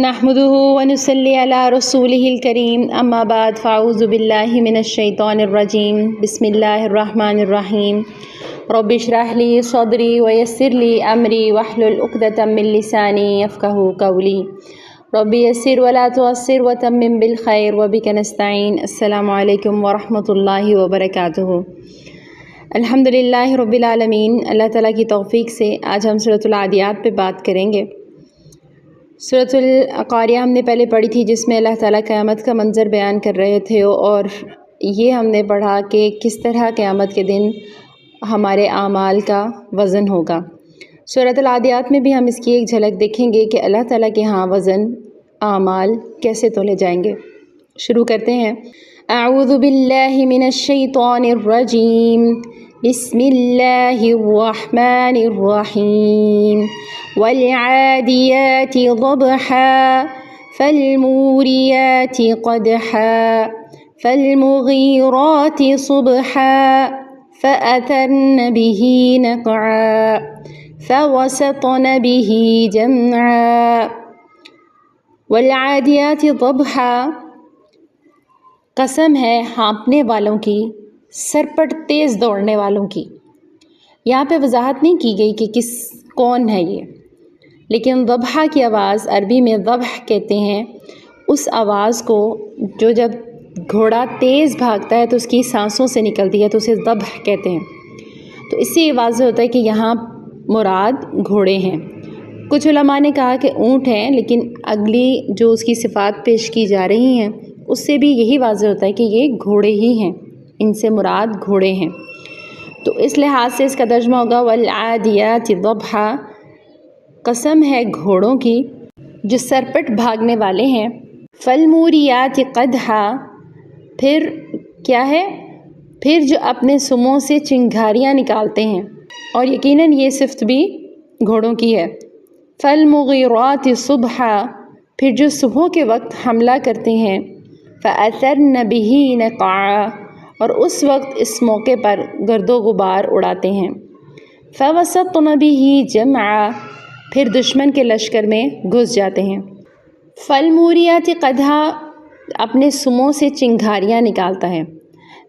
نحمده ونصلي على رسوله الكريم اما بعد فاعوذ بالله من الشيطان الرجيم بسم الله الرحمن الرحيم رب اشرح لي صدري ويسر لي امري واحلل عقدة من لساني يفقهوا قولي رب يسر ولا تعسر وتمم بالخير وبك نستعين السلام علیکم ورحمۃ اللہ وبرکاتہ۔ الحمدللہ رب العالمین، اللہ تعالیٰ کی توفیق سے آج ہم سورۃ العادیات پہ بات کریں گے۔ سورۃ القاریہ ہم نے پہلے پڑھی تھی، جس میں اللہ تعالیٰ قیامت کا منظر بیان کر رہے تھے، اور یہ ہم نے پڑھا کہ کس طرح قیامت کے دن ہمارے اعمال کا وزن ہوگا۔ سورۃ العادیات میں بھی ہم اس کی ایک جھلک دیکھیں گے کہ اللہ تعالیٰ کے ہاں وزن اعمال کیسے تولے جائیں گے۔ شروع کرتے ہیں۔ اعوذ باللہ من الشیطان الرجیم، بسم اللہ الرحمن الرحیم، والعادیات ضبحا فالموریات قدحا فالمغیرات صبحا فأثرن به نقعا فوسطن به جمعا۔ والعادیات ضبحا، قسم ہے ہانپنے والوں کی، سرپٹ تیز دوڑنے والوں کی۔ یہاں پہ وضاحت نہیں کی گئی کہ کون ہے یہ، لیکن ضبحہ کی آواز عربی میں ضبح کہتے ہیں اس آواز کو جو جب گھوڑا تیز بھاگتا ہے تو اس کی سانسوں سے نکلتی ہے، تو اسے ضبح کہتے ہیں۔ تو اس سے یہ واضح ہوتا ہے کہ یہاں مراد گھوڑے ہیں۔ کچھ علماء نے کہا کہ اونٹ ہیں، لیکن اگلی جو اس کی صفات پیش کی جا رہی ہیں اس سے بھی یہی واضح ہوتا ہے کہ یہ گھوڑے ہی ہیں، ان سے مراد گھوڑے ہیں۔ تو اس لحاظ سے اس کا ترجمہ ہوگا والعادیات ضبحا، قسم ہے گھوڑوں کی جو سرپٹ بھاگنے والے ہیں۔ فالموریات قدحا، پھر کیا ہے؟ پھر جو اپنے سموں سے چنگھاریاں نکالتے ہیں، اور یقیناً یہ صفت بھی گھوڑوں کی ہے۔ فالمغیرات صبحا، پھر جو صبح کے وقت حملہ کرتے ہیں۔ فأثرن به نقعا، اور اس وقت اس موقع پر گرد و غبار اڑاتے ہیں۔ فوسطن به جمعا، پھر دشمن کے لشکر میں گھس جاتے ہیں۔ فالموریات قدحا، اپنے سموں سے چنگھاریاں نکالتا ہے۔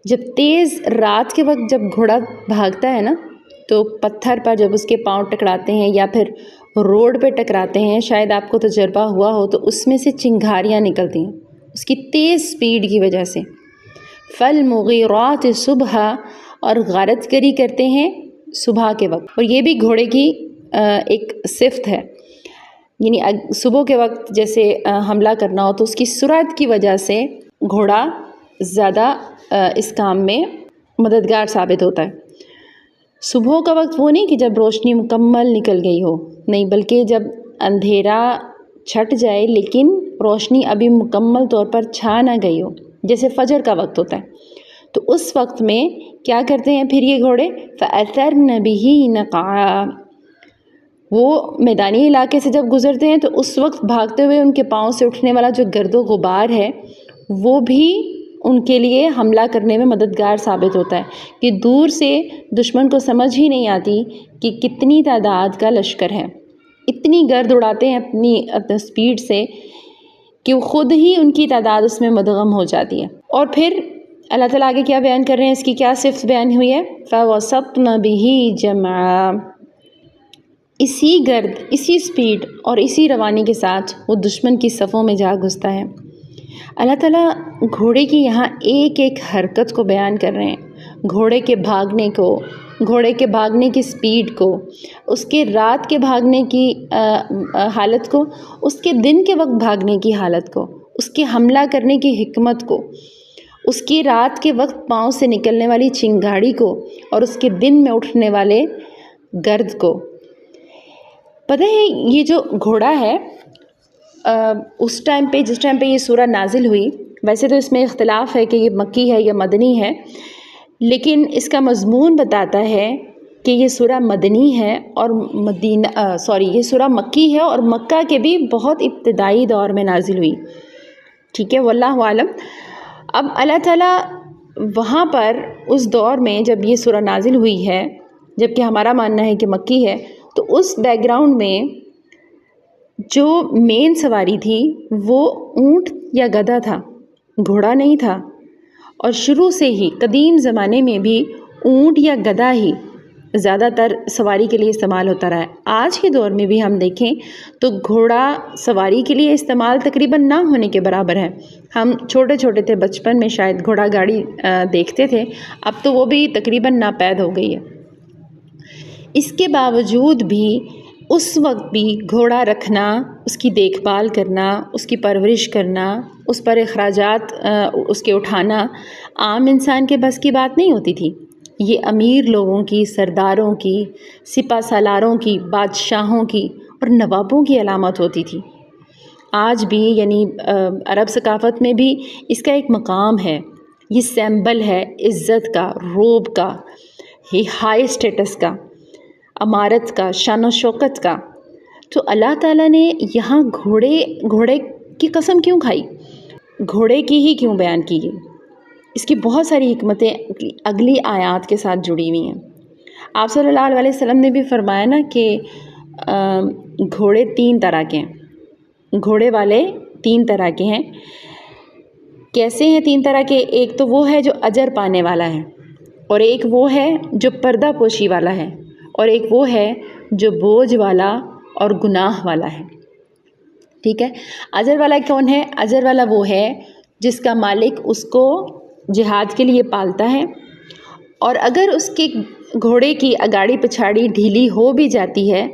جب تیز رات کے وقت جب گھوڑا بھاگتا ہے نا، تو پتھر پر جب اس کے پاؤں ٹکراتے ہیں یا پھر روڈ پہ ٹکراتے ہیں، شاید آپ کو تجربہ ہوا ہو، تو اس میں سے چنگھاریاں نکلتی ہیں اس کی تیز سپیڈ کی وجہ سے۔ فالمغیرات صبحا، اور غارت گری کرتے ہیں صبح کے وقت، اور یہ بھی گھوڑے کی ایک صفت ہے، یعنی صبح کے وقت جیسے حملہ کرنا ہو تو اس کی سرعت کی وجہ سے گھوڑا زیادہ اس کام میں مددگار ثابت ہوتا ہے۔ صبح کا وقت وہ نہیں کہ جب روشنی مکمل نکل گئی ہو، نہیں، بلکہ جب اندھیرا چھٹ جائے لیکن روشنی ابھی مکمل طور پر چھا نہ گئی ہو، جیسے فجر کا وقت ہوتا ہے، تو اس وقت میں کیا کرتے ہیں پھر یہ گھوڑے؟ فأثرن به نقعا، وہ میدانی علاقے سے جب گزرتے ہیں تو اس وقت بھاگتے ہوئے ان کے پاؤں سے اٹھنے والا جو گرد و غبار ہے وہ بھی ان کے لیے حملہ کرنے میں مددگار ثابت ہوتا ہے، کہ دور سے دشمن کو سمجھ ہی نہیں آتی کہ کتنی تعداد کا لشکر ہے۔ اتنی گرد اڑاتے ہیں اپنی سپیڈ سے کہ وہ خود ہی ان کی تعداد اس میں مدغم ہو جاتی ہے۔ اور پھر اللہ تعالیٰ آگے کیا بیان کر رہے ہیں، اس کی کیا صفت بیان ہوئی ہے؟ فَوَسَطْنَ بِهِ جَمْعًا، اسی گرد، اسی سپیڈ اور اسی روانی کے ساتھ وہ دشمن کی صفوں میں جا گھستا ہے۔ اللہ تعالیٰ گھوڑے کی یہاں ایک ایک حرکت کو بیان کر رہے ہیں، گھوڑے کے بھاگنے کو، گھوڑے کے بھاگنے کی سپیڈ کو، اس کے رات کے بھاگنے کی حالت کو، اس کے دن کے وقت بھاگنے کی حالت کو، اس کے حملہ کرنے کی حکمت کو، اس کی رات کے وقت پاؤں سے نکلنے والی چنگاڑی کو، اور اس کے دن میں اٹھنے والے گرد کو۔ پتہ ہے یہ جو گھوڑا ہے اس ٹائم پہ، جس ٹائم پہ یہ سورہ نازل ہوئی، ویسے تو اس میں اختلاف ہے کہ یہ مکی ہے یا مدنی ہے، لیکن اس کا مضمون بتاتا ہے کہ یہ سورہ مدنی ہے، اور یہ سورہ مکی ہے، اور مکہ کے بھی بہت ابتدائی دور میں نازل ہوئی، ٹھیک ہے، واللہ عالم۔ اب اللہ تعالیٰ وہاں پر اس دور میں جب یہ سورہ نازل ہوئی ہے، جبکہ ہمارا ماننا ہے کہ مکی ہے، تو اس بیک گراؤنڈ میں جو مین سواری تھی وہ اونٹ یا گدھا تھا، گھوڑا نہیں تھا، اور شروع سے ہی قدیم زمانے میں بھی اونٹ یا گدھا ہی زیادہ تر سواری کے لیے استعمال ہوتا رہا ہے۔ آج کے دور میں بھی ہم دیکھیں تو گھوڑا سواری کے لیے استعمال تقریباً نہ ہونے کے برابر ہے۔ ہم چھوٹے چھوٹے تھے، بچپن میں شاید گھوڑا گاڑی دیکھتے تھے، اب تو وہ بھی تقریباً ناپید ہو گئی ہے۔ اس کے باوجود بھی اس وقت بھی گھوڑا رکھنا، اس کی دیکھ بھال کرنا، اس کی پرورش کرنا، اس پر اخراجات اس کے اٹھانا عام انسان کے بس کی بات نہیں ہوتی تھی۔ یہ امیر لوگوں کی، سرداروں کی، سپہ سالاروں کی، بادشاہوں کی اور نوابوں کی علامت ہوتی تھی۔ آج بھی یعنی عرب ثقافت میں بھی اس کا ایک مقام ہے، یہ سیمبل ہے عزت کا، روب کا، ہائی اسٹیٹس کا، امارت کا، شان و شوکت کا۔ تو اللہ تعالیٰ نے یہاں گھوڑے کی قسم کیوں کھائی، گھوڑے کی ہی کیوں بیان کی گئی؟ اس کی بہت ساری حکمتیں اگلی آیات کے ساتھ جڑی ہوئی ہیں۔ آپ صلی اللہ علیہ وسلم نے بھی فرمایا نا کہ گھوڑے 3 طرح کے ہیں، گھوڑے والے 3 طرح کے ہیں۔ کیسے ہیں 3 طرح کے؟ ایک تو وہ ہے جو اجر پانے والا ہے، اور ایک وہ ہے جو پردہ پوشی والا ہے، اور ایک وہ ہے جو بوجھ والا اور گناہ والا ہے۔ ٹھیک ہے، اجر والا کون ہے؟ اجر والا وہ ہے جس کا مالک اس کو جہاد کے لیے پالتا ہے، اور اگر اس کے گھوڑے کی اگاڑی پچھاڑی ڈھیلی ہو بھی جاتی ہے،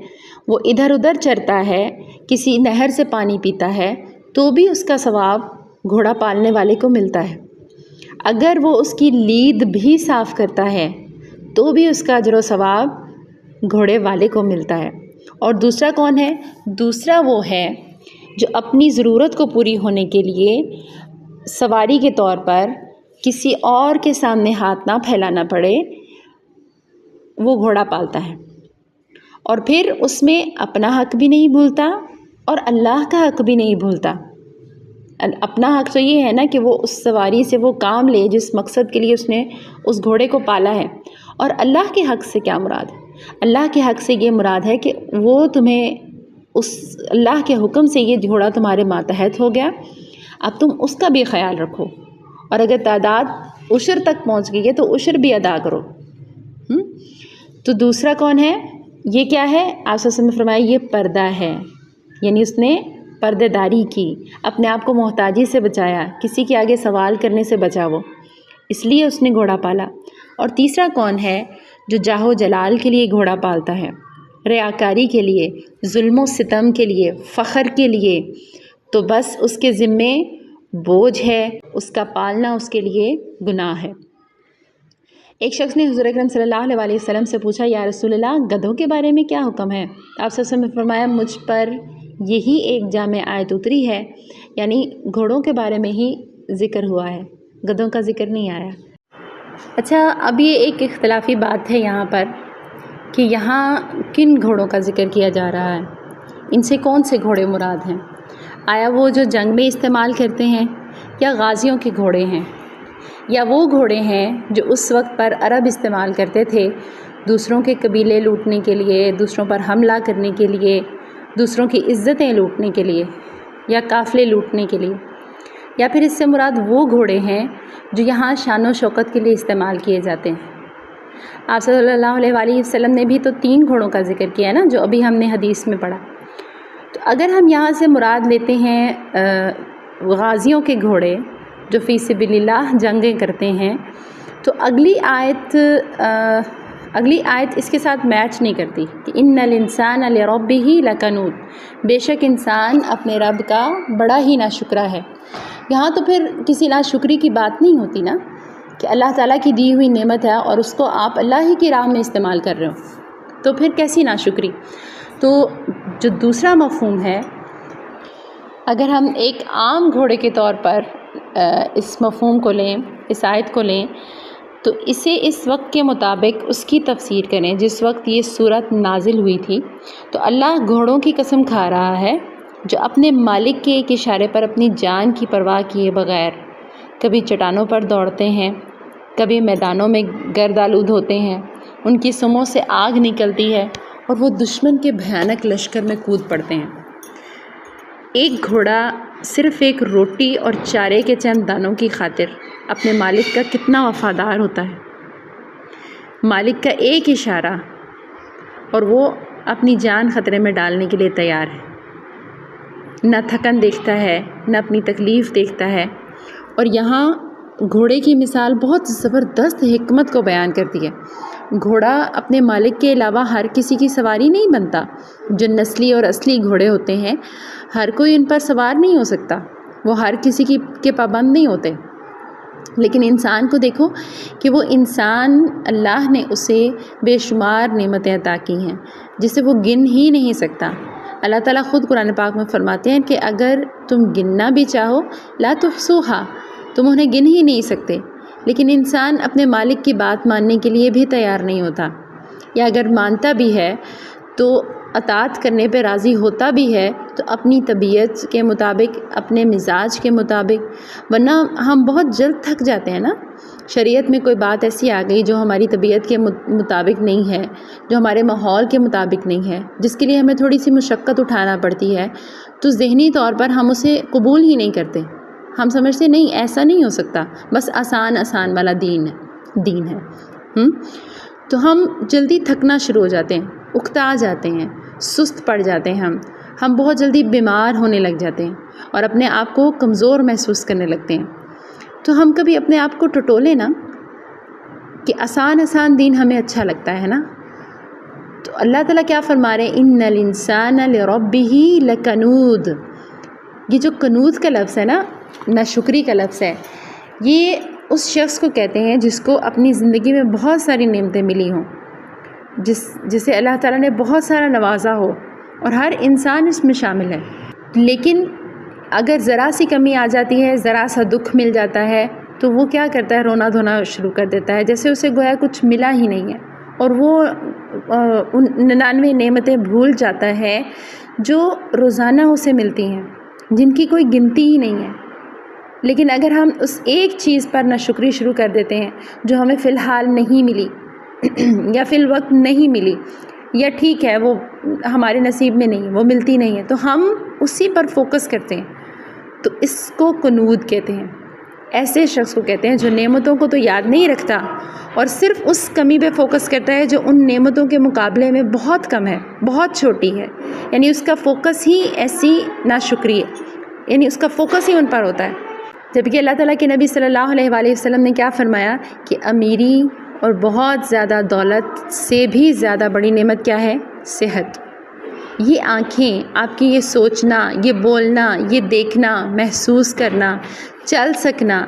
وہ ادھر ادھر چرتا ہے، کسی نہر سے پانی پیتا ہے، تو بھی اس کا ثواب گھوڑا پالنے والے کو ملتا ہے۔ اگر وہ اس کی لید بھی صاف کرتا ہے تو بھی اس کا اجر و ثواب گھوڑے والے کو ملتا ہے۔ اور دوسرا کون ہے؟ دوسرا وہ ہے جو اپنی ضرورت کو پوری ہونے کے لیے سواری کے طور پر کسی اور کے سامنے ہاتھ نہ پھیلانا پڑے، وہ گھوڑا پالتا ہے، اور پھر اس میں اپنا حق بھی نہیں بھولتا اور اللہ کا حق بھی نہیں بھولتا۔ اپنا حق تو یہ ہے نا کہ وہ اس سواری سے وہ کام لے جس مقصد کے لیے اس نے اس گھوڑے کو پالا ہے، اور اللہ کے حق سے کیا مراد ہے؟ اللہ کے حق سے یہ مراد ہے کہ وہ تمہیں اس اللہ کے حکم سے یہ گھوڑا تمہارے ماتحت ہو گیا، اب تم اس کا بھی خیال رکھو، اور اگر تعداد عشر تک پہنچ گئی ہے تو عشر بھی ادا کرو۔ تو دوسرا کون ہے؟ یہ کیا ہے؟ آپ صلی اللہ علیہ وسلم نے فرمایا یہ پردہ ہے، یعنی اس نے پردے داری کی، اپنے آپ کو محتاجی سے بچایا، کسی کے آگے سوال کرنے سے بچا، وہ اس لیے اس نے گھوڑا پالا۔ اور تیسرا کون ہے؟ جو جاہ و جلال کے لیے گھوڑا پالتا ہے، ریاکاری کے لیے، ظلم و ستم کے لیے، فخر کے لیے، تو بس اس کے ذمے بوجھ ہے، اس کا پالنا اس کے لیے گناہ ہے۔ ایک شخص نے حضور اکرم صلی اللہ علیہ وسلم سے پوچھا، یا رسول اللہ گدھوں کے بارے میں کیا حکم ہے؟ آپ صلی اللہ علیہ وسلم نے فرمایا مجھ پر یہی ایک جامع آیت اتری ہے، یعنی گھوڑوں کے بارے میں ہی ذکر ہوا ہے، گدھوں کا ذکر نہیں آیا۔ اچھا، اب یہ ایک اختلافی بات ہے یہاں پر کہ یہاں کن گھوڑوں کا ذکر کیا جا رہا ہے، ان سے کون سے گھوڑے مراد ہیں؟ آیا وہ جو جنگ میں استعمال کرتے ہیں، یا غازیوں کے گھوڑے ہیں، یا وہ گھوڑے ہیں جو اس وقت پر عرب استعمال کرتے تھے دوسروں کے قبیلے لوٹنے کے لیے، دوسروں پر حملہ کرنے کے لیے، دوسروں کی عزتیں لوٹنے کے لیے، یا قافلے لوٹنے کے لیے؟ یا پھر اس سے مراد وہ گھوڑے ہیں جو یہاں شان و شوکت کے لیے استعمال کیے جاتے ہیں؟ آپ صلی اللہ علیہ وسلم نے بھی تو 3 گھوڑوں کا ذکر کیا ہے نا، جو ابھی ہم نے حدیث میں پڑھا۔ تو اگر ہم یہاں سے مراد لیتے ہیں غازیوں کے گھوڑے جو فی سبیل اللہ جنگیں کرتے ہیں، تو اگلی آیت اس کے ساتھ میچ نہیں کرتی کہ ان الانسان لربہ لکنود، بے شک انسان اپنے رب کا بڑا ہی ناشکرا ہے۔ یہاں تو پھر کسی ناشکری کی بات نہیں ہوتی نا، کہ اللہ تعالیٰ کی دی ہوئی نعمت ہے اور اس کو آپ اللہ ہی کی راہ میں استعمال کر رہے ہو، تو پھر کیسی ناشکری؟ تو جو دوسرا مفہوم ہے، اگر ہم ایک عام گھوڑے کے طور پر اس مفہوم کو لیں، اس آیت کو لیں، تو اسے اس وقت کے مطابق اس کی تفسیر کریں جس وقت یہ صورت نازل ہوئی تھی، تو اللہ گھوڑوں کی قسم کھا رہا ہے جو اپنے مالک کے ایک اشارے پر اپنی جان کی پرواہ کیے بغیر کبھی چٹانوں پر دوڑتے ہیں، کبھی میدانوں میں گرد آلود ہوتے ہیں، ان کی سموں سے آگ نکلتی ہے اور وہ دشمن کے بھیانک لشکر میں کود پڑتے ہیں۔ ایک گھوڑا صرف ایک روٹی اور چارے کے چند دانوں کی خاطر اپنے مالک کا کتنا وفادار ہوتا ہے۔ مالک کا ایک اشارہ اور وہ اپنی جان خطرے میں ڈالنے کے لیے تیار ہے، نہ تھکن دیکھتا ہے نہ اپنی تکلیف دیکھتا ہے۔ اور یہاں گھوڑے کی مثال بہت زبردست حکمت کو بیان کرتی ہے۔ گھوڑا اپنے مالک کے علاوہ ہر کسی کی سواری نہیں بنتا۔ جو نسلی اور اصلی گھوڑے ہوتے ہیں ہر کوئی ان پر سوار نہیں ہو سکتا، وہ ہر کسی کے پابند نہیں ہوتے۔ لیکن انسان کو دیکھو کہ وہ انسان اللہ نے اسے بے شمار نعمتیں عطا کی ہیں جسے وہ گن ہی نہیں سکتا۔ اللہ تعالیٰ خود قرآن پاک میں فرماتے ہیں کہ اگر تم گننا بھی چاہو لا تحصوہا، تم انہیں گن ہی نہیں سکتے۔ لیکن انسان اپنے مالک کی بات ماننے کے لیے بھی تیار نہیں ہوتا، یا اگر مانتا بھی ہے تو اطاعت کرنے پہ راضی ہوتا بھی ہے تو اپنی طبیعت کے مطابق، اپنے مزاج کے مطابق، ورنہ ہم بہت جلد تھک جاتے ہیں نا۔ شریعت میں کوئی بات ایسی آ گئی جو ہماری طبیعت کے مطابق نہیں ہے، جو ہمارے ماحول کے مطابق نہیں ہے، جس کے لیے ہمیں تھوڑی سی مشقت اٹھانا پڑتی ہے، تو ذہنی طور پر ہم اسے قبول ہی نہیں کرتے۔ ہم سمجھتے نہیں ایسا نہیں ہو سکتا، بس آسان والا دین ہے۔ تو ہم جلدی تھکنا شروع ہو جاتے ہیں، اکتا جاتے ہیں، سست پڑ جاتے ہیں، ہم بہت جلدی بیمار ہونے لگ جاتے ہیں اور اپنے آپ کو کمزور محسوس کرنے لگتے ہیں۔ تو ہم کبھی اپنے آپ کو ٹٹولیں نا کہ آسان دین ہمیں اچھا لگتا ہے نا۔ تو اللہ تعالیٰ کیا فرما رہے ہیں؟ ان الانسان لربہ لکنود۔ یہ جو کنود کا لفظ ہے نا، ناشکری کا لفظ ہے، یہ اس شخص کو کہتے ہیں جس کو اپنی زندگی میں بہت ساری نعمتیں ملی ہوں، جسے اللہ تعالیٰ نے بہت سارا نوازا ہو، اور ہر انسان اس میں شامل ہے۔ لیکن اگر ذرا سی کمی آ جاتی ہے، ذرا سا دکھ مل جاتا ہے تو وہ کیا کرتا ہے؟ رونا دھونا شروع کر دیتا ہے، جیسے اسے گویا کچھ ملا ہی نہیں ہے، اور وہ 99 نعمتیں بھول جاتا ہے جو روزانہ اسے ملتی ہیں، جن کی کوئی گنتی ہی نہیں ہے۔ لیکن اگر ہم اس ایک چیز پر ناشکری شروع کر دیتے ہیں جو ہمیں فی الحال نہیں ملی یا فی الوقت نہیں ملی، یا ٹھیک ہے وہ ہمارے نصیب میں نہیں ہے، وہ ملتی نہیں ہے، تو ہم اسی پر فوکس کرتے ہیں، تو اس کو کنود کہتے ہیں۔ ایسے شخص کو کہتے ہیں جو نعمتوں کو تو یاد نہیں رکھتا اور صرف اس کمی پہ فوکس کرتا ہے جو ان نعمتوں کے مقابلے میں بہت کم ہے، بہت چھوٹی ہے، یعنی اس کا فوکس ہی ایسی ناشکری ہے، یعنی اس کا فوکس ہی ان پر ہوتا ہے۔ جبکہ اللہ تعالیٰ کے نبی صلی اللہ علیہ وآلہ وسلم نے کیا فرمایا کہ امیری اور بہت زیادہ دولت سے بھی زیادہ بڑی نعمت کیا ہے؟ صحت۔ یہ آنکھیں، آپ کی یہ سوچنا، یہ بولنا، یہ دیکھنا، محسوس کرنا، چل سکنا۔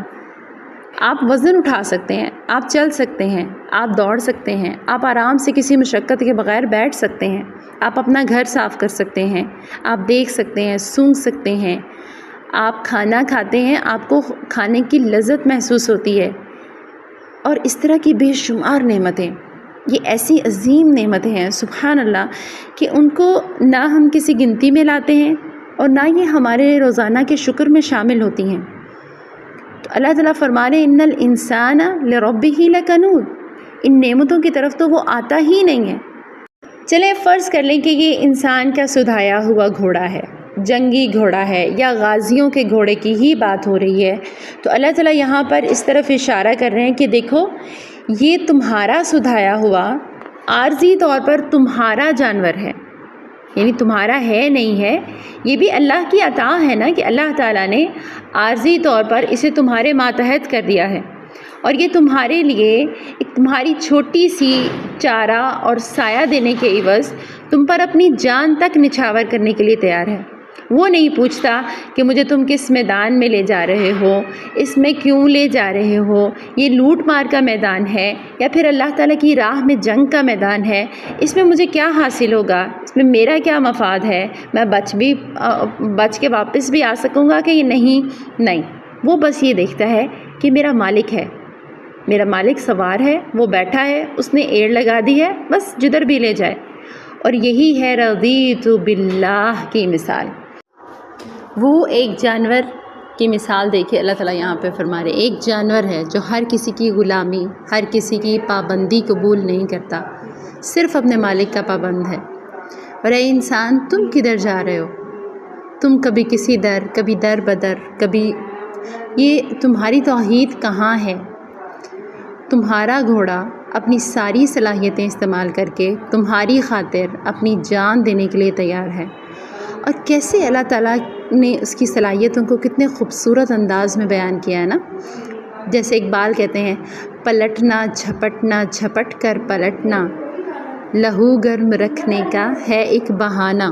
آپ وزن اٹھا سکتے ہیں، آپ چل سکتے ہیں، آپ دوڑ سکتے ہیں، آپ آرام سے کسی مشقت کے بغیر بیٹھ سکتے ہیں، آپ اپنا گھر صاف کر سکتے ہیں، آپ دیکھ سکتے ہیں، سن سکتے ہیں، آپ کھانا کھاتے ہیں، آپ کو کھانے کی لذت محسوس ہوتی ہے، اور اس طرح کی بے شمار نعمتیں۔ یہ ایسی عظیم نعمتیں ہیں سبحان اللہ کہ ان کو نہ ہم کسی گنتی میں لاتے ہیں اور نہ یہ ہمارے روزانہ کے شکر میں شامل ہوتی ہیں۔ تو اللہ تعالیٰ فرما رہے ہیں ان الانسان لربہ لکنود، ان نعمتوں کی طرف تو وہ آتا ہی نہیں ہے۔ چلیں فرض کر لیں کہ یہ انسان کا سدھایا ہوا گھوڑا ہے، جنگی گھوڑا ہے، یا غازیوں کے گھوڑے کی ہی بات ہو رہی ہے، تو اللہ تعالیٰ یہاں پر اس طرف اشارہ کر رہے ہیں کہ دیکھو یہ تمہارا سدھایا ہوا عارضی طور پر تمہارا جانور ہے، یعنی تمہارا ہے نہیں ہے، یہ بھی اللہ کی عطا ہے نا کہ اللہ تعالیٰ نے عارضی طور پر اسے تمہارے ماتحت کر دیا ہے، اور یہ تمہارے لیے ایک تمہاری چھوٹی سی چارہ اور سایہ دینے کے عوض تم پر اپنی جان تک نچھاور کرنے کے لیے تیار ہے۔ وہ نہیں پوچھتا کہ مجھے تم کس میدان میں لے جا رہے ہو، اس میں کیوں لے جا رہے ہو، یہ لوٹ مار کا میدان ہے یا پھر اللہ تعالیٰ کی راہ میں جنگ کا میدان ہے، اس میں مجھے کیا حاصل ہوگا، اس میں میرا کیا مفاد ہے، میں بچ کے واپس بھی آ سکوں گا کہ یہ نہیں، وہ بس یہ دیکھتا ہے کہ میرا مالک ہے، میرا مالک سوار ہے، وہ بیٹھا ہے، اس نے ایڑ لگا دی ہے، بس جدھر بھی لے جائے۔ اور یہی ہے رضیت باللہ کی مثال۔ وہ ایک جانور کی مثال دیکھیے اللہ تعالیٰ یہاں پہ فرما رہے، ایک جانور ہے جو ہر کسی کی غلامی، ہر کسی کی پابندی قبول نہیں کرتا، صرف اپنے مالک کا پابند ہے۔ اور اے انسان تم کدھر جا رہے ہو؟ تم کبھی کسی در، کبھی در بدر، کبھی یہ تمہاری توحید کہاں ہے؟ تمہارا گھوڑا اپنی ساری صلاحیتیں استعمال کر کے تمہاری خاطر اپنی جان دینے کے لیے تیار ہے۔ اور کیسے اللہ تعالیٰ نے اس کی صلاحیتوں کو کتنے خوبصورت انداز میں بیان کیا ہے نا۔ جیسے اقبال کہتے ہیں، پلٹنا جھپٹنا جھپٹ کر پلٹنا، لہو گرم رکھنے کا ہے ایک بہانہ۔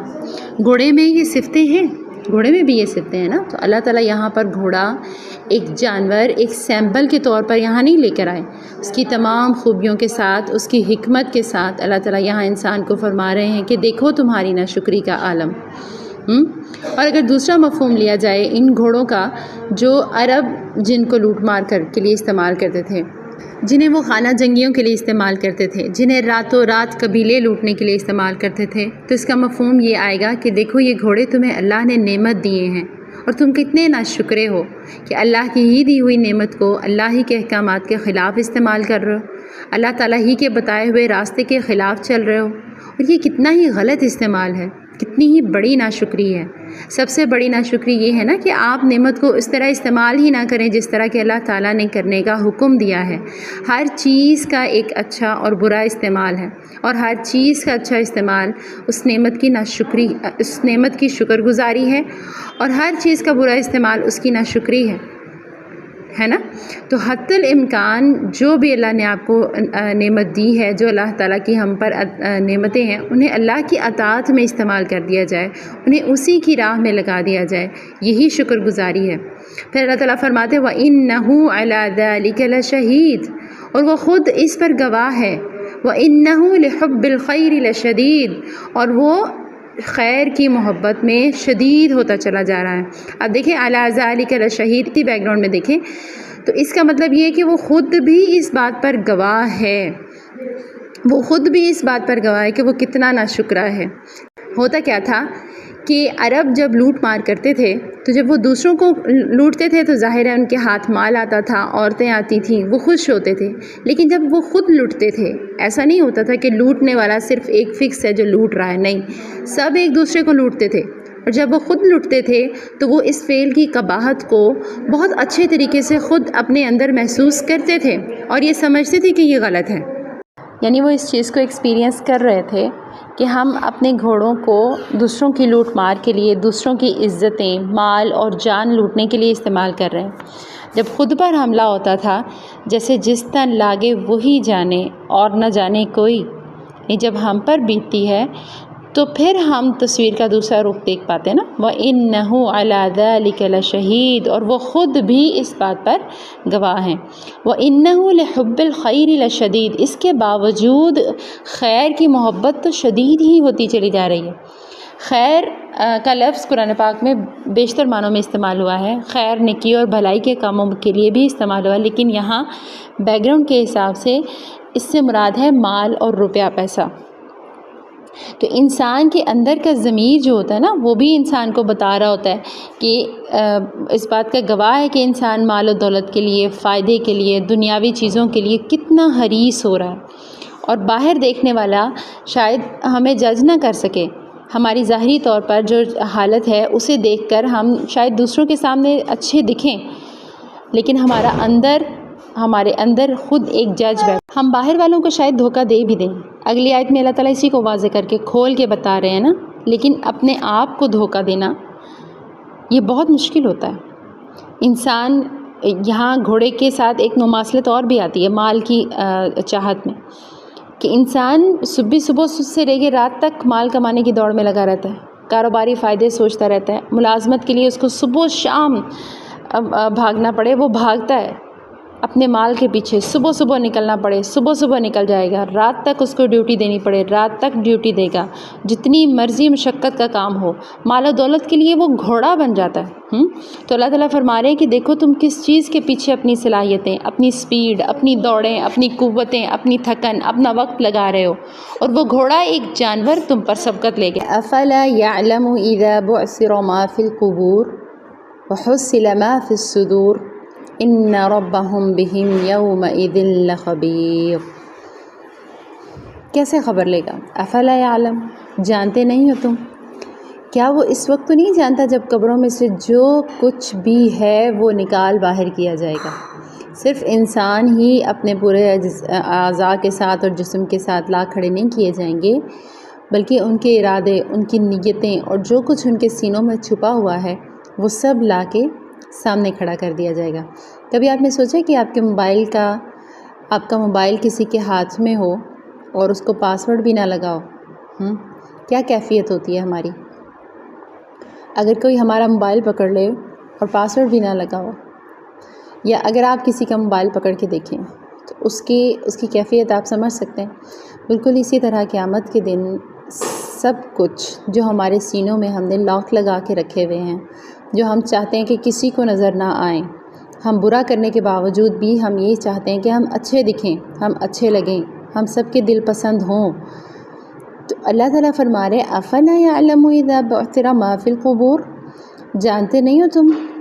گھوڑے میں یہ صفتیں ہیں، گھوڑے میں بھی یہ صفتیں ہیں نا۔ تو اللہ تعالیٰ یہاں پر گھوڑا ایک جانور، ایک سیمپل کے طور پر یہاں نہیں لے کر آئے، اس کی تمام خوبیوں کے ساتھ، اس کی حکمت کے ساتھ اللہ تعالیٰ یہاں انسان کو فرما رہے ہیں کہ دیکھو تمہاری ناشکری کا عالم۔ اور اگر دوسرا مفہوم لیا جائے ان گھوڑوں کا جو عرب جن کو لوٹ مار کر کے لیے استعمال کرتے تھے، جنہیں وہ خانہ جنگیوں کے لیے استعمال کرتے تھے، جنہیں راتوں رات قبیلے لوٹنے کے لیے استعمال کرتے تھے، تو اس کا مفہوم یہ آئے گا کہ دیکھو یہ گھوڑے تمہیں اللہ نے نعمت دیے ہیں اور تم کتنے ناشکرے ہو کہ اللہ کی ہی دی ہوئی نعمت کو اللہ ہی کے احکامات کے خلاف استعمال کر رہے ہو، اللہ تعالیٰ ہی کے بتائے ہوئے راستے کے خلاف چل رہے ہو۔ اور یہ کتنا ہی غلط استعمال ہے، کتنی ہی بڑی ناشکری ہے۔ سب سے بڑی ناشکری یہ ہے نا کہ آپ نعمت کو اس طرح استعمال ہی نہ کریں جس طرح کہ اللہ تعالیٰ نے کرنے کا حکم دیا ہے۔ ہر چیز کا ایک اچھا اور برا استعمال ہے، اور ہر چیز کا اچھا استعمال اس نعمت کی ناشکری، اس نعمت کی شکر گزاری ہے، اور ہر چیز کا برا استعمال اس کی ناشکری ہے نا۔ تو حتی الامکان جو بھی اللہ نے آپ کو نعمت دی ہے، جو اللہ تعالیٰ کی ہم پر نعمتیں ہیں، انہیں اللہ کی اطاعت میں استعمال کر دیا جائے، انہیں اسی کی راہ میں لگا دیا جائے، یہی شکر گزاری ہے۔ پھر اللہ تعالیٰ فرماتے ہیں وَإِنَّهُ عَلَى ذَلِكَ لَشَهِيدٌ، اور وہ خود اس پر گواہ ہے، وَإِنَّهُ لِحُبِّ الْخَيْرِ لَشَدِيدٌ، اور وہ خیر کی محبت میں شدید ہوتا چلا جا رہا ہے۔ اب دیکھیں عَلَى ذَلِكَ لَشَهِيدٌ کی بیک گراؤنڈ میں دیکھیں تو اس کا مطلب یہ ہے کہ وہ خود بھی اس بات پر گواہ ہے، وہ خود بھی اس بات پر گواہ ہے کہ وہ کتنا ناشکرا ہے۔ ہوتا کیا تھا کہ عرب جب لوٹ مار کرتے تھے تو جب وہ دوسروں کو لوٹتے تھے تو ظاہر ہے ان کے ہاتھ مال آتا تھا، عورتیں آتی تھیں، وہ خوش ہوتے تھے۔ لیکن جب وہ خود لوٹتے تھے، ایسا نہیں ہوتا تھا کہ لوٹنے والا صرف ایک فکس ہے جو لوٹ رہا ہے، نہیں، سب ایک دوسرے کو لوٹتے تھے۔ اور جب وہ خود لوٹتے تھے تو وہ اس فعل کی قباحت کو بہت اچھے طریقے سے خود اپنے اندر محسوس کرتے تھے اور یہ سمجھتے تھے کہ یہ غلط ہے، یعنی وہ اس چیز کو ایکسپیرینس کر رہے تھے کہ ہم اپنے گھوڑوں کو دوسروں کی لوٹ مار کے لیے، دوسروں کی عزتیں، مال اور جان لوٹنے کے لیے استعمال کر رہے ہیں۔ جب خود پر حملہ ہوتا تھا، جیسے جس تن لاگے وہی جانے اور نہ جانے کوئی، جب ہم پر بیتتی ہے تو پھر ہم تصویر کا دوسرا رخ دیکھ پاتے ہیں نا، وَإِنَّهُ عَلَى ذَلِكَ لَشَهِيدٌ، اور وہ خود بھی اس بات پر گواہ ہیں۔ وَإِنَّهُ لِحُبِّ الْخَيْرِ لَشَدِيدٌ، اس کے باوجود خیر کی محبت تو شدید ہی ہوتی چلی جا رہی ہے۔ خیر کا لفظ قرآن پاک میں بیشتر معنوں میں استعمال ہوا ہے، خیر نیکی اور بھلائی کے کاموں کے لیے بھی استعمال ہوا ہے، لیکن یہاں بیک گراؤنڈ کے حساب سے اس سے مراد ہے مال اور روپیہ پیسہ۔ تو انسان کے اندر کا ضمیر جو ہوتا ہے نا، وہ بھی انسان کو بتا رہا ہوتا ہے کہ اس بات کا گواہ ہے کہ انسان مال و دولت کے لیے، فائدے کے لیے، دنیاوی چیزوں کے لیے کتنا حریص ہو رہا ہے۔ اور باہر دیکھنے والا شاید ہمیں جج نہ کر سکے، ہماری ظاہری طور پر جو حالت ہے اسے دیکھ کر ہم شاید دوسروں کے سامنے اچھے دکھیں، لیکن ہمارے اندر خود ایک جج ہے، ہم باہر والوں کو شاید دھوکہ دے بھی دیں۔ اگلی آیت میں اللہ تعالیٰ اسی کو واضح کر کے کھول کے بتا رہے ہیں نا، لیکن اپنے آپ کو دھوکہ دینا یہ بہت مشکل ہوتا ہے۔ انسان یہاں گھوڑے کے ساتھ ایک مماثلت اور بھی آتی ہے مال کی چاہت میں، کہ انسان صبح سے لے کے رات تک مال کمانے کی دوڑ میں لگا رہتا ہے، کاروباری فائدے سوچتا رہتا ہے، ملازمت کے لیے اس کو صبح شام بھاگنا پڑے وہ بھاگتا ہے اپنے مال کے پیچھے، صبح نکلنا پڑے صبح نکل جائے گا، رات تک اس کو ڈیوٹی دینی پڑے رات تک ڈیوٹی دے گا، جتنی مرضی مشقت کا کام ہو، مال و دولت کے لیے وہ گھوڑا بن جاتا ہے۔ تو اللہ تعالیٰ فرما رہے ہیں کہ دیکھو تم کس چیز کے پیچھے اپنی صلاحیتیں، اپنی سپیڈ، اپنی دوڑیں، اپنی قوتیں، اپنی تھکن، اپنا وقت لگا رہے ہو، اور وہ گھوڑا ایک جانور تم پر سبقت لے گیا۔ افلا يعلم اذا بعثر ما في القبور وحصل ما في الصدور ان ربهم بهم يومئذ لخبیر، کیسے خبر لے گا؟ افلا يعلم، جانتے نہیں ہو تم کیا وہ اس وقت تو نہیں جانتا جب قبروں میں سے جو کچھ بھی ہے وہ نکال باہر کیا جائے گا؟ صرف انسان ہی اپنے پورے اعضاء کے ساتھ اور جسم کے ساتھ لا کھڑے نہیں کیے جائیں گے، بلکہ ان کے ارادے، ان کی نیتیں اور جو کچھ ان کے سینوں میں چھپا ہوا ہے وہ سب لا کے سامنے کھڑا کر دیا جائے گا۔ کبھی آپ نے سوچا کہ آپ کا موبائل کسی کے ہاتھ میں ہو اور اس کو پاسورڈ بھی نہ لگاؤ؟ کیا کیفیت ہوتی ہے ہماری؟ اگر کوئی ہمارا موبائل پکڑ لے اور پاسورڈ بھی نہ لگاؤ، یا اگر آپ کسی کا موبائل پکڑ کے دیکھیں تو اس کی کیفیت آپ سمجھ سکتے ہیں۔ بالکل اسی طرح قیامت کے دن سب کچھ جو ہمارے سینوں میں ہم نے لاک لگا کے رکھے ہوئے ہیں، جو ہم چاہتے ہیں کہ کسی کو نظر نہ آئیں، ہم برا کرنے کے باوجود بھی ہم یہ چاہتے ہیں کہ ہم اچھے دکھیں، ہم اچھے لگیں، ہم سب کے دل پسند ہوں، تو اللہ تعالیٰ فرما رہے افلا یعلم اذا بعثر ما فی القبور، جانتے نہیں ہو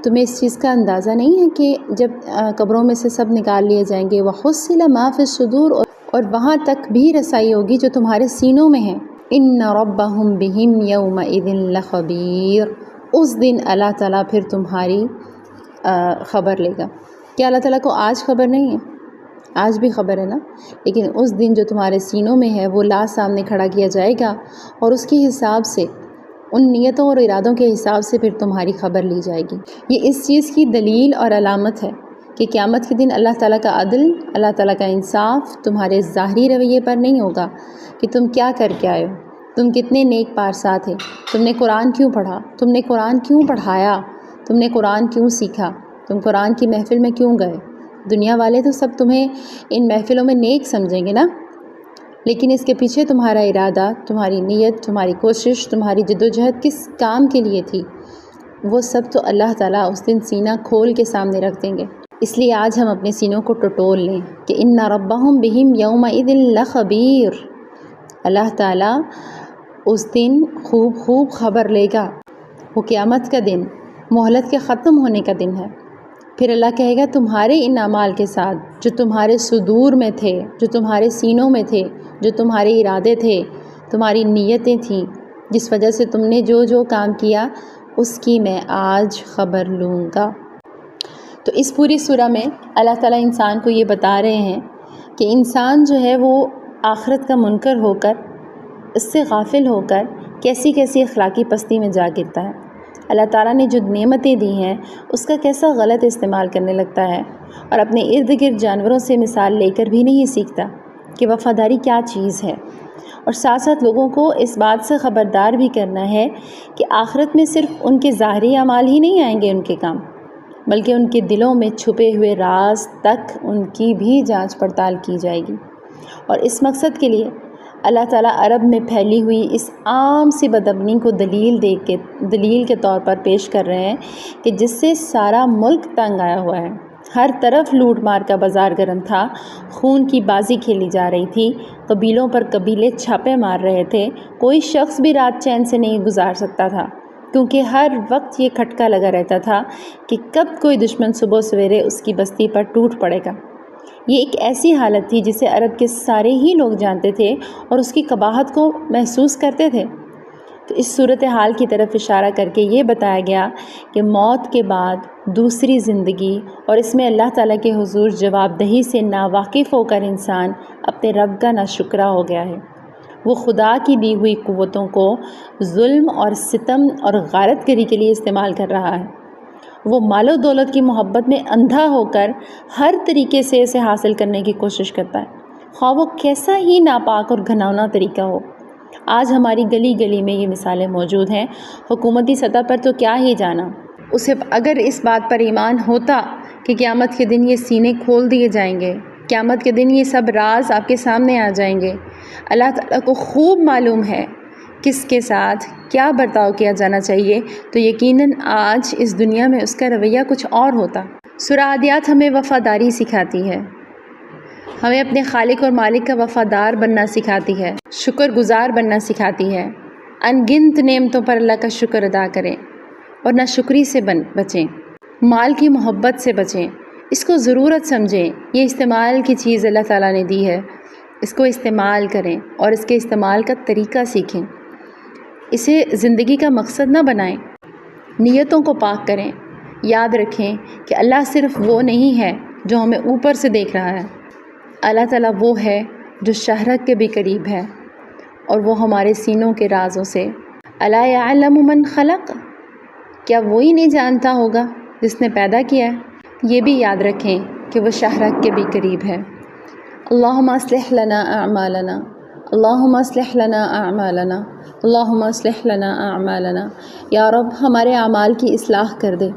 تمہیں اس چیز کا اندازہ نہیں ہے کہ جب قبروں میں سے سب نکال لیے جائیں گے، وحصل ما فی الصدور، اور وہاں تک بھی رسائی ہوگی جو تمہارے سینوں میں ہیں، ان ربہم بہم یومئذ لخبیر، اس دن اللہ تعالیٰ پھر تمہاری خبر لے گا۔ کیا اللہ تعالیٰ کو آج خبر نہیں ہے؟ آج بھی خبر ہے نا، لیکن اس دن جو تمہارے سینوں میں ہے وہ لا سامنے کھڑا کیا جائے گا، اور اس کے حساب سے، ان نیتوں اور ارادوں کے حساب سے پھر تمہاری خبر لی جائے گی۔ یہ اس چیز کی دلیل اور علامت ہے کہ قیامت کے دن اللہ تعالیٰ کا عدل، اللہ تعالیٰ کا انصاف تمہارے ظاہری رویے پر نہیں ہوگا کہ تم کیا کر کے آئے ہو، تم کتنے نیک پارسا تھے، تم نے قرآن کیوں پڑھا، تم نے قرآن کیوں پڑھایا، تم نے قرآن کیوں سیکھا، تم قرآن کی محفل میں کیوں گئے۔ دنیا والے تو سب تمہیں ان محفلوں میں نیک سمجھیں گے نا، لیکن اس کے پیچھے تمہارا ارادہ، تمہاری نیت، تمہاری کوشش، تمہاری جدوجہد کس کام کے لیے تھی، وہ سب تو اللہ تعالیٰ اس دن سینہ کھول کے سامنے رکھ دیں گے۔ اس لیے آج ہم اپنے سینوں کو ٹٹول لیں کہ ان ربہم بہم یومئذ لخبیر، اللہ تعالیٰ اس دن خوب خبر لے گا۔ وہ قیامت کا دن مہلت کے ختم ہونے کا دن ہے۔ پھر اللہ کہے گا تمہارے ان اعمال کے ساتھ جو تمہارے صدور میں تھے، جو تمہارے سینوں میں تھے، جو تمہارے ارادے تھے، تمہاری نیتیں تھیں، جس وجہ سے تم نے جو کام کیا، اس کی میں آج خبر لوں گا۔ تو اس پوری سورہ میں اللہ تعالیٰ انسان کو یہ بتا رہے ہیں کہ انسان جو ہے وہ آخرت کا منکر ہو کر، اس سے غافل ہو کر کیسی اخلاقی پستی میں جا گرتا ہے، اللہ تعالیٰ نے جو نعمتیں دی ہیں اس کا کیسا غلط استعمال کرنے لگتا ہے، اور اپنے ارد گرد جانوروں سے مثال لے کر بھی نہیں سیکھتا کہ وفاداری کیا چیز ہے، اور ساتھ ساتھ لوگوں کو اس بات سے خبردار بھی کرنا ہے کہ آخرت میں صرف ان کے ظاہری اعمال ہی نہیں آئیں گے ان کے کام، بلکہ ان کے دلوں میں چھپے ہوئے راز تک ان کی بھی جانچ پڑتال کی جائے گی۔ اور اس مقصد کے لیے اللہ تعالیٰ عرب میں پھیلی ہوئی اس عام سی بدامنی کو دلیل کے طور پر پیش کر رہے ہیں کہ جس سے سارا ملک تنگ آیا ہوا ہے، ہر طرف لوٹ مار کا بازار گرم تھا، خون کی بازی کھیلی جا رہی تھی، قبیلوں پر قبیلے چھاپے مار رہے تھے، کوئی شخص بھی رات چین سے نہیں گزار سکتا تھا، کیونکہ ہر وقت یہ کھٹکا لگا رہتا تھا کہ کب کوئی دشمن صبح سویرے اس کی بستی پر ٹوٹ پڑے گا۔ یہ ایک ایسی حالت تھی جسے عرب کے سارے ہی لوگ جانتے تھے اور اس کی قباحت کو محسوس کرتے تھے۔ تو اس صورتحال کی طرف اشارہ کر کے یہ بتایا گیا کہ موت کے بعد دوسری زندگی، اور اس میں اللہ تعالیٰ کے حضور جواب دہی سے ناواقف ہو کر انسان اپنے رب کا ناشکرا ہو گیا ہے۔ وہ خدا کی دی ہوئی قوتوں کو ظلم اور ستم اور غارت گری کے لیے استعمال کر رہا ہے۔ وہ مال و دولت کی محبت میں اندھا ہو کر ہر طریقے سے اسے حاصل کرنے کی کوشش کرتا ہے، خواہ وہ کیسا ہی ناپاک اور گھناؤنا طریقہ ہو۔ آج ہماری گلی گلی میں یہ مثالیں موجود ہیں، حکومتی سطح پر تو کیا ہی جانا، اسے اگر اس بات پر ایمان ہوتا کہ قیامت کے دن یہ سینے کھول دیے جائیں گے، قیامت کے دن یہ سب راز آپ کے سامنے آ جائیں گے، اللہ تعالیٰ کو خوب معلوم ہے کس کے ساتھ کیا برتاؤ کیا جانا چاہیے، تو یقیناً آج اس دنیا میں اس کا رویہ کچھ اور ہوتا۔ سورہ عادیات ہمیں وفاداری سکھاتی ہے، ہمیں اپنے خالق اور مالک کا وفادار بننا سکھاتی ہے، شکر گزار بننا سکھاتی ہے، ان گنت نعمتوں پر اللہ کا شکر ادا کریں اور ناشکری سے بچیں، مال کی محبت سے بچیں، اس کو ضرورت سمجھیں، یہ استعمال کی چیز اللہ تعالیٰ نے دی ہے، اس کو استعمال کریں اور اس کے استعمال کا طریقہ سیکھیں۔ اسے زندگی کا مقصد نہ بنائیں، نیتوں کو پاک کریں۔ یاد رکھیں کہ اللہ صرف وہ نہیں ہے جو ہمیں اوپر سے دیکھ رہا ہے، اللہ تعالیٰ وہ ہے جو شہرک کے بھی قریب ہے اور وہ ہمارے سینوں کے رازوں سے۔ الا یعلم من خلق، کیا وہی نہیں جانتا ہوگا جس نے پیدا کیا ہے؟ یہ بھی یاد رکھیں کہ وہ شہرک کے بھی قریب ہے۔ اللہم اصلح لنا اعمالنا، اللہم اصلح لنا اعمالنا، اللہم اصلح لنا اعمالنا۔ یا رب ہمارے اعمال کی اصلاح کر دے۔